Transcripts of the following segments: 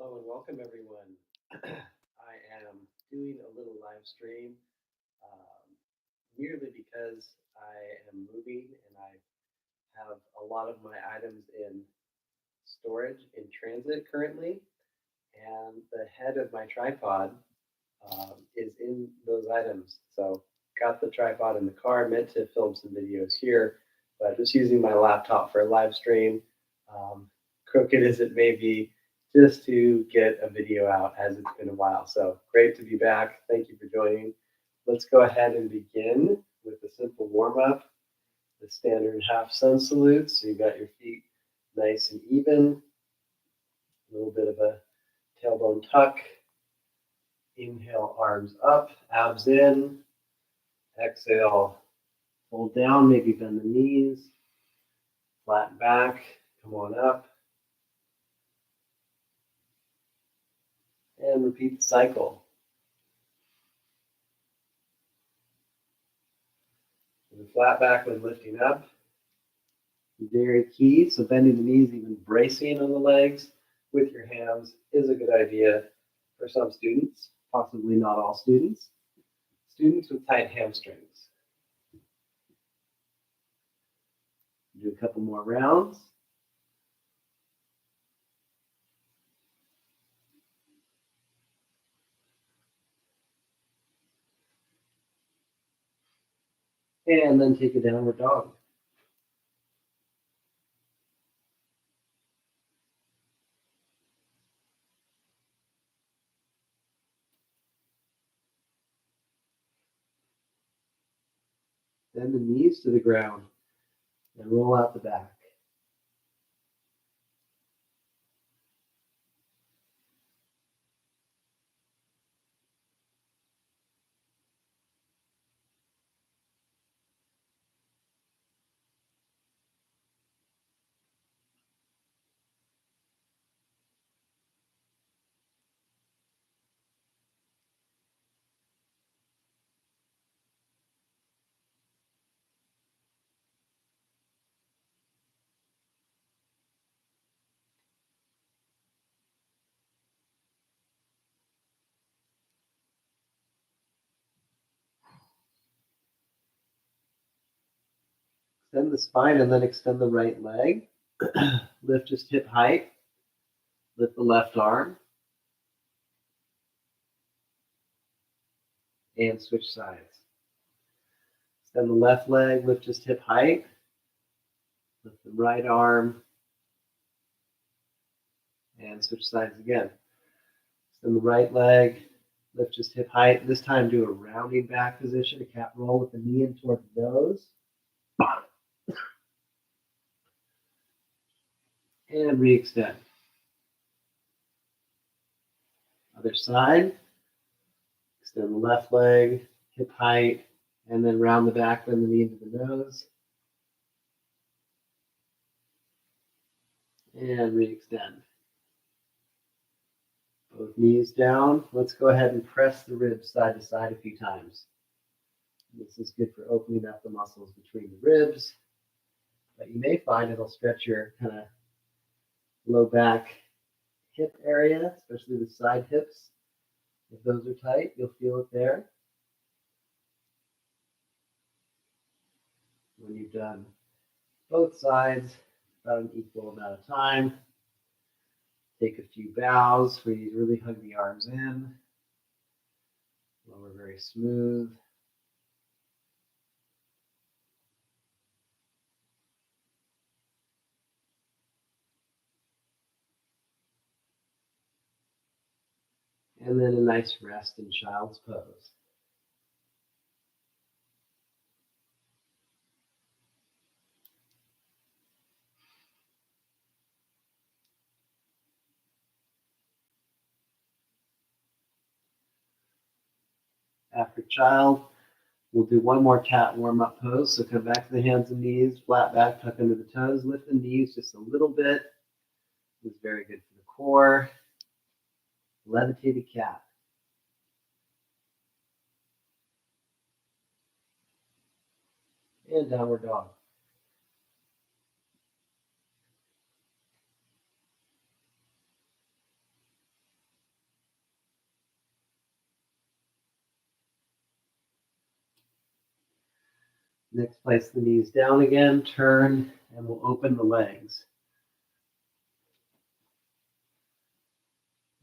Hello and welcome everyone. I am doing a little live stream um, merely because I am moving and I have a lot of my items in storage in transit currently, and the head of my tripod is in those items. So got the tripod in the car, meant to film some videos here, but just using my laptop for a live stream, crooked as it may be, just to get a video out as it's been a while. So great to be back. Thank you for joining. Let's go ahead and begin with a simple warm up, the standard half sun salute. So you got your feet nice and even, a little bit of a tailbone tuck. Inhale, arms up, abs in. Exhale, fold down, maybe bend the knees. Flatten back, come on up. And repeat the cycle. The flat back when lifting up, very key. So bending the knees, even bracing on the legs with your hands is a good idea for some students, possibly not all students. Students with tight hamstrings. Do a couple more rounds. And then take a downward dog. Bend the knees to the ground and roll out the back. Extend the spine and then extend the right leg. Lift just hip height. Lift the left arm. And switch sides. Extend the left leg, lift just hip height. Lift the right arm. And switch sides again. Extend the right leg, lift just hip height. This time do a rounding back position, a cat roll with the knee in toward the nose. And re-extend. Other side. Extend the left leg, hip height, and then round the back, bend the knee into the nose. And re-extend. Both knees down. Let's go ahead and press the ribs side to side a few times. This is good for opening up the muscles between the ribs. But you may find it'll stretch your kind of low back hip area, especially the side hips. If those are tight, you'll feel it there. When you've done both sides about an equal amount of time, take a few bows where you really hug the arms in. Lower very smooth. And then a nice rest in child's pose. After child, we'll do one more cat warm-up pose. So come back to the hands and knees, flat back, tuck under the toes, lift the knees just a little bit. This is very good for the core. Levitated cat. And downward dog. Next, place the knees down again, turn, and we'll open the legs.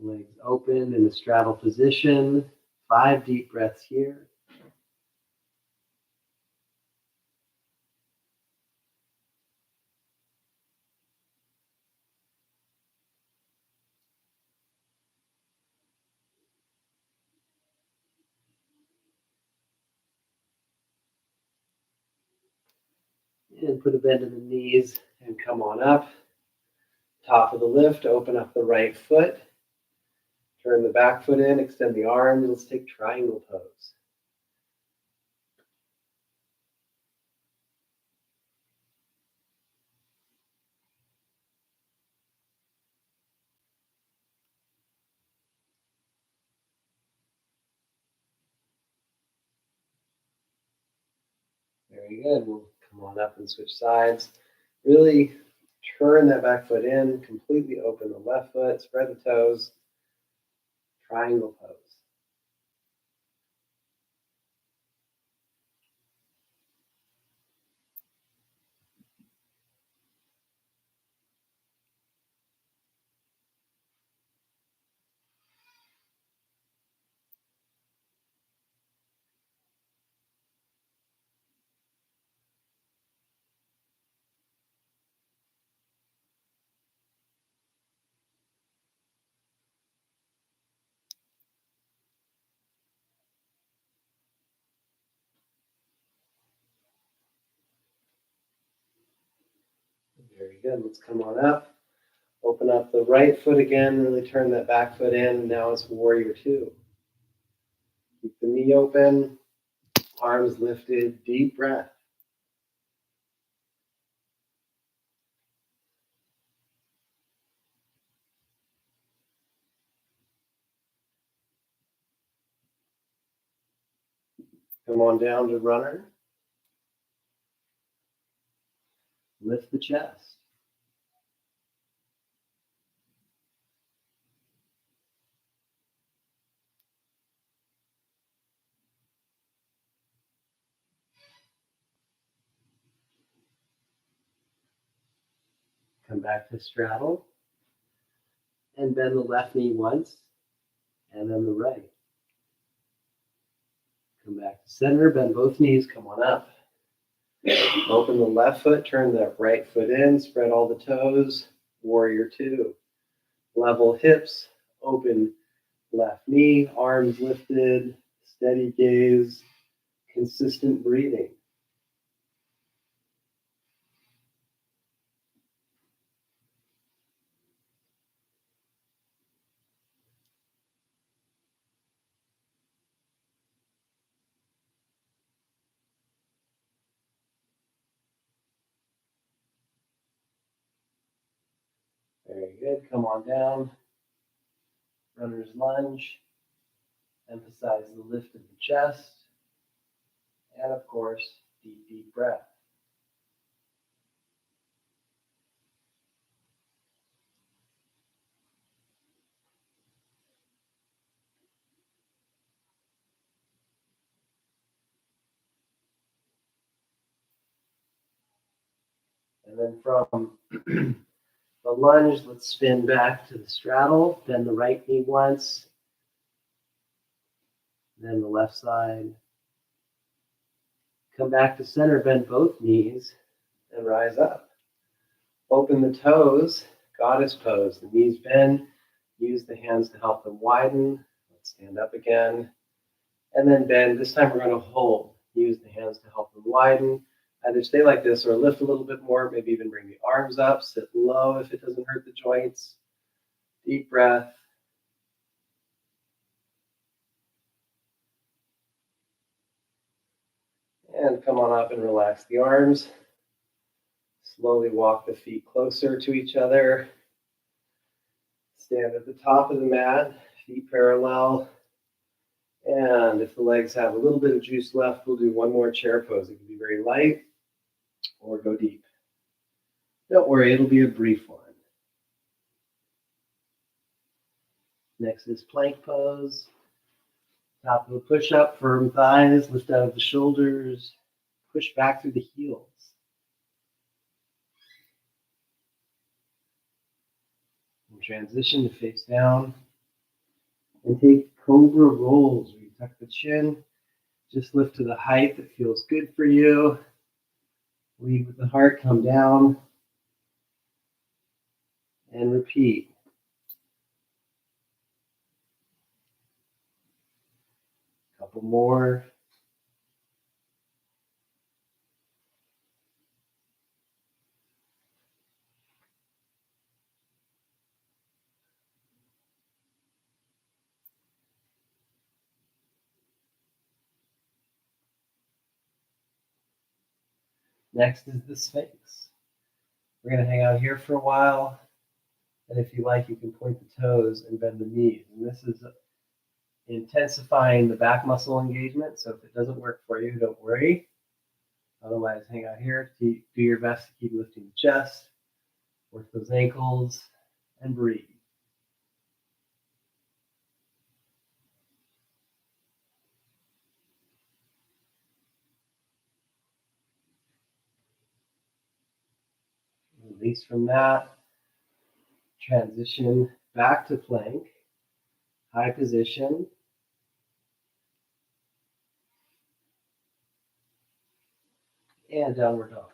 Legs open in a straddle position. 5 deep breaths here. And put a bend in the knees and come on up. Top of the lift, open up the right foot. Turn the back foot in, extend the arms. Let's take triangle pose. Very good. We'll come on up and switch sides. Really turn that back foot in, completely open the left foot, spread the toes, triangle pose. Very good. Let's come on up. Open up the right foot again. Really turn that back foot in. Now it's warrior two. Keep the knee open. Arms lifted. Deep breath. Come on down to runner. Lift the chest. Come back to straddle. And bend the left knee once. And then the right. Come back to center. Bend both knees. Come on up. Open the left foot. Turn that right foot in. Spread all the toes. Warrior two. Level hips. Open left knee. Arms lifted. Steady gaze. Consistent breathing. Very good. Come on down. Runner's lunge. Emphasize the lift of the chest. And of course, deep, deep breath. And then from the lunge, let's spin back to the straddle. Bend the right knee once. Then the left side. Come back to center, bend both knees, and rise up. Open the toes, goddess pose. The knees bend. Use the hands to help them widen. Let's stand up again. And then bend. This time we're going to hold. Use the hands to help them widen. Either stay like this or lift a little bit more. Maybe even bring the arms up. Sit low if it doesn't hurt the joints. Deep breath. And come on up and relax the arms. Slowly walk the feet closer to each other. Stand at the top of the mat, feet parallel. And if the legs have a little bit of juice left, we'll do one more chair pose. It can be very light or go deep. Don't worry, it'll be a brief one. Next is plank pose. Top of a push-up, firm thighs, lift out of the shoulders. Push back through the heels. And transition to face down. And take cobra rolls where you tuck the chin. Just lift to the height that feels good for you. Lead with the heart, come down. And repeat. Couple more. Next is the Sphinx. We're going to hang out here for a while. And if you like, you can point the toes and bend the knees. And this is intensifying the back muscle engagement. So if it doesn't work for you, don't worry. Otherwise, hang out here. Do your best to keep lifting the chest. Work those ankles and breathe. Release from that. Transition back to plank. High position. And downward dog.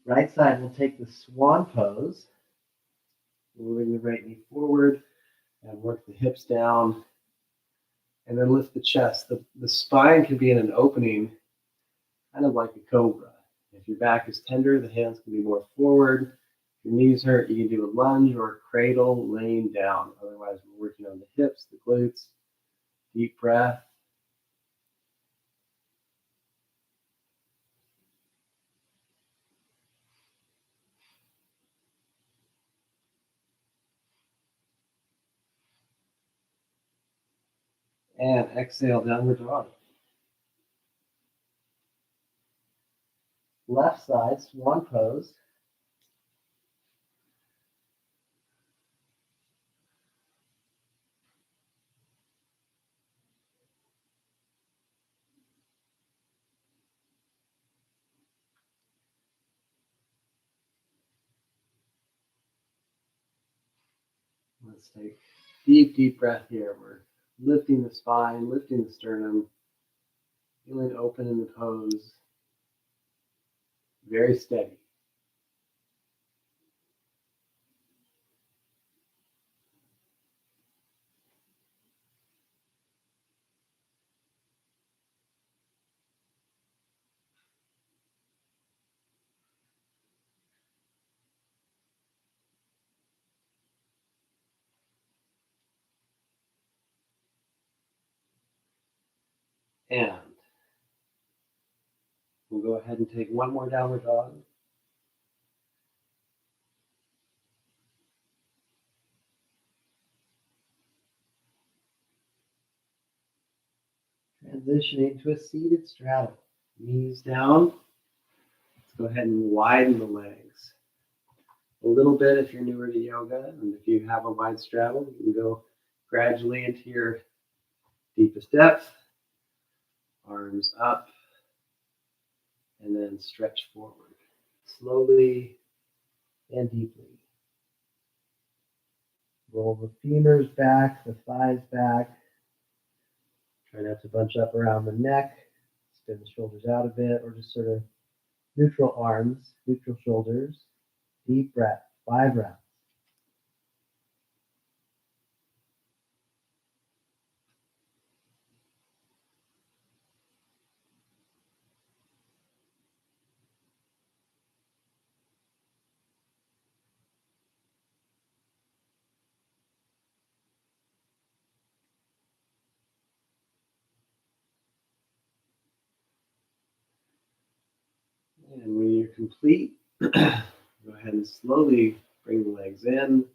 Right side will take the swan pose. Moving the right knee forward and work the hips down. And then lift the chest. The spine can be in an opening, kind of like a cobra. If your back is tender, the hands can be more forward. If your knees hurt, you can do a lunge or a cradle laying down. Otherwise, we're working on the hips, the glutes. Deep breath. And exhale, downward dog. Left side, swan pose. Let's take deep breath here. We're lifting the spine, lifting the sternum, feeling open in the pose. Very steady. And we'll go ahead and take one more downward dog. Transitioning to a seated straddle. Knees down. Let's go ahead and widen the legs. A little bit if you're newer to yoga, and if you have a wide straddle, you can go gradually into your deepest depth. Arms up, and then stretch forward. Slowly and deeply. Roll the femurs back, the thighs back. Try not to bunch up around the neck. Spin the shoulders out a bit, or just sort of neutral arms, neutral shoulders. Deep breath, 5 rounds. And when you're complete, go ahead and slowly bring the legs in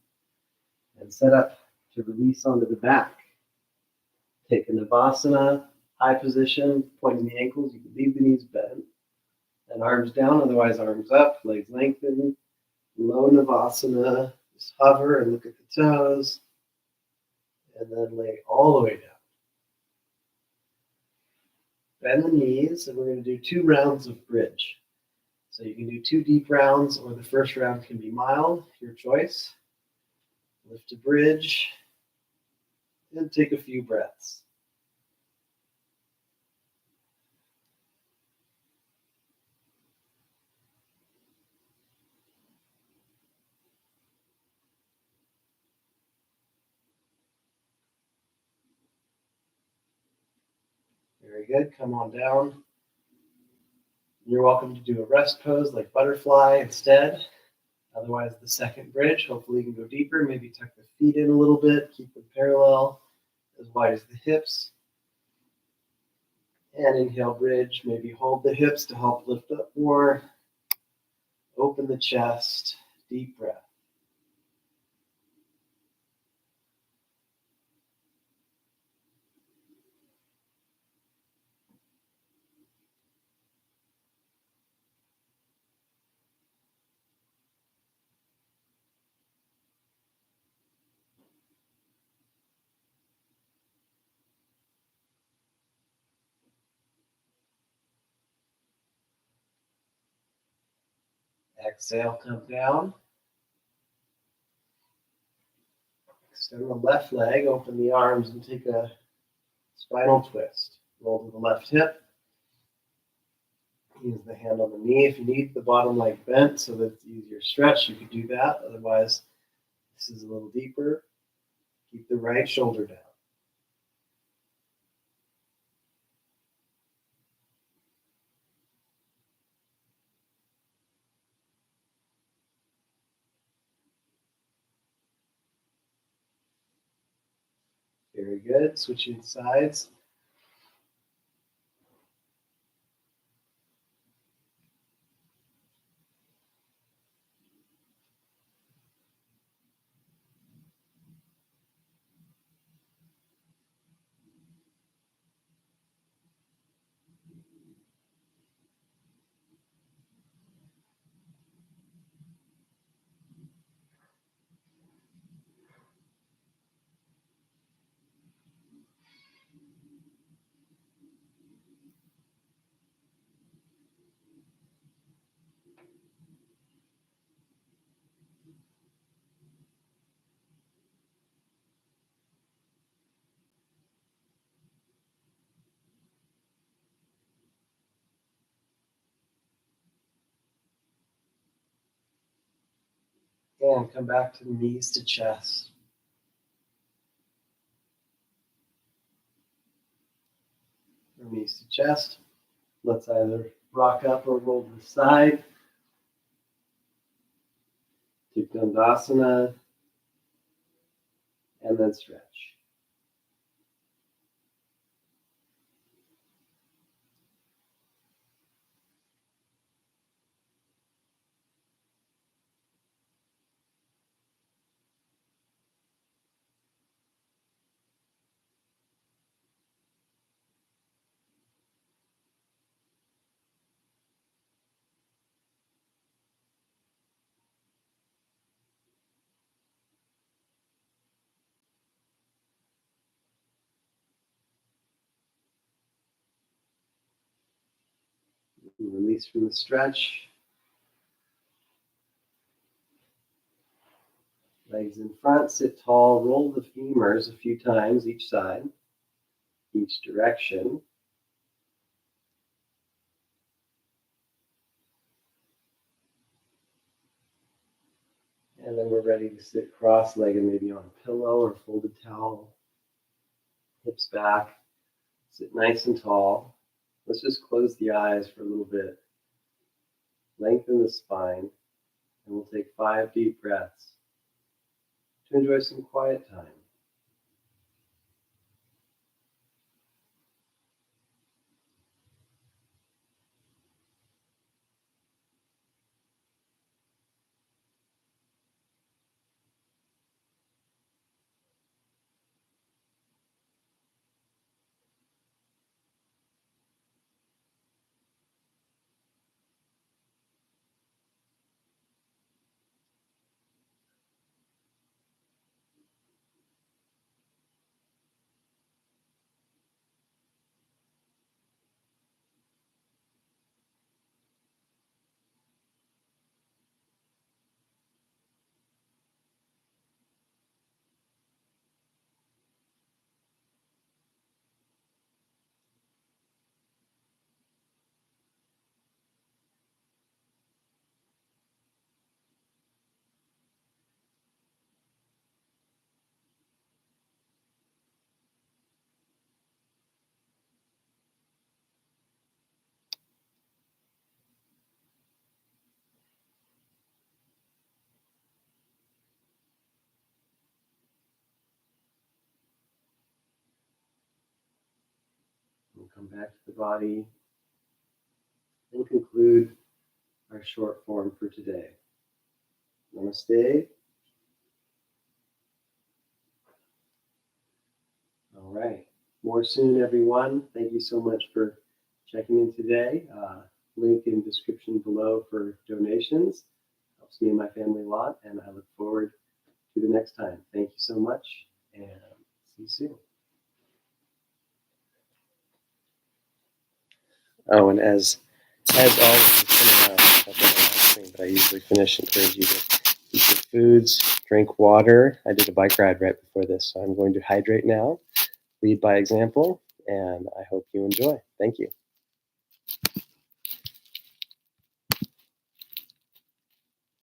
and set up to release onto the back. Take a Navasana, high position, pointing the ankles. You can leave the knees bent and arms down, otherwise arms up, legs lengthened. Low Navasana, just hover and look at the toes, and then lay all the way down. Bend the knees, and we're going to do 2 rounds of bridge. So you can do 2 deep rounds, or the first round can be mild, your choice. Lift a bridge, and take a few breaths. Very good. Come on down. You're welcome to do a rest pose like butterfly instead. Otherwise, the second bridge, hopefully you can go deeper. Maybe tuck the feet in a little bit, keep them parallel, as wide as the hips. And inhale, bridge. Maybe hold the hips to help lift up more. Open the chest. Deep breath. Exhale, come down. Extend the left leg, open the arms, and take a spinal twist. Roll to the left hip. Use the hand on the knee. If you need the bottom leg bent so that it's easier stretch, you could do that. Otherwise, this is a little deeper. Keep the right shoulder down. Very good. Switching sides. And come back to knees to chest. From knees to chest. Let's either rock up or roll to the side. Take Dandasana. And then stretch. And release from the stretch. Legs in front, sit tall, roll the femurs a few times each side, each direction. And then we're ready to sit cross-legged, maybe on a pillow or folded towel. Hips back, sit nice and tall. Let's just close the eyes for a little bit. Lengthen the spine, and we'll take 5 deep breaths to enjoy some quiet time. We'll come back to the body and conclude our short form for today. Namaste. All right. More soon, everyone. Thank you so much for checking in today. Link in description below for donations. Helps me and my family a lot, and I look forward to the next time. Thank you so much, and see you soon. Oh, and as always, but I usually finish and encourage you to eat your foods, drink water. I did a bike ride right before this, so I'm going to hydrate now, lead by example, and I hope you enjoy. Thank you.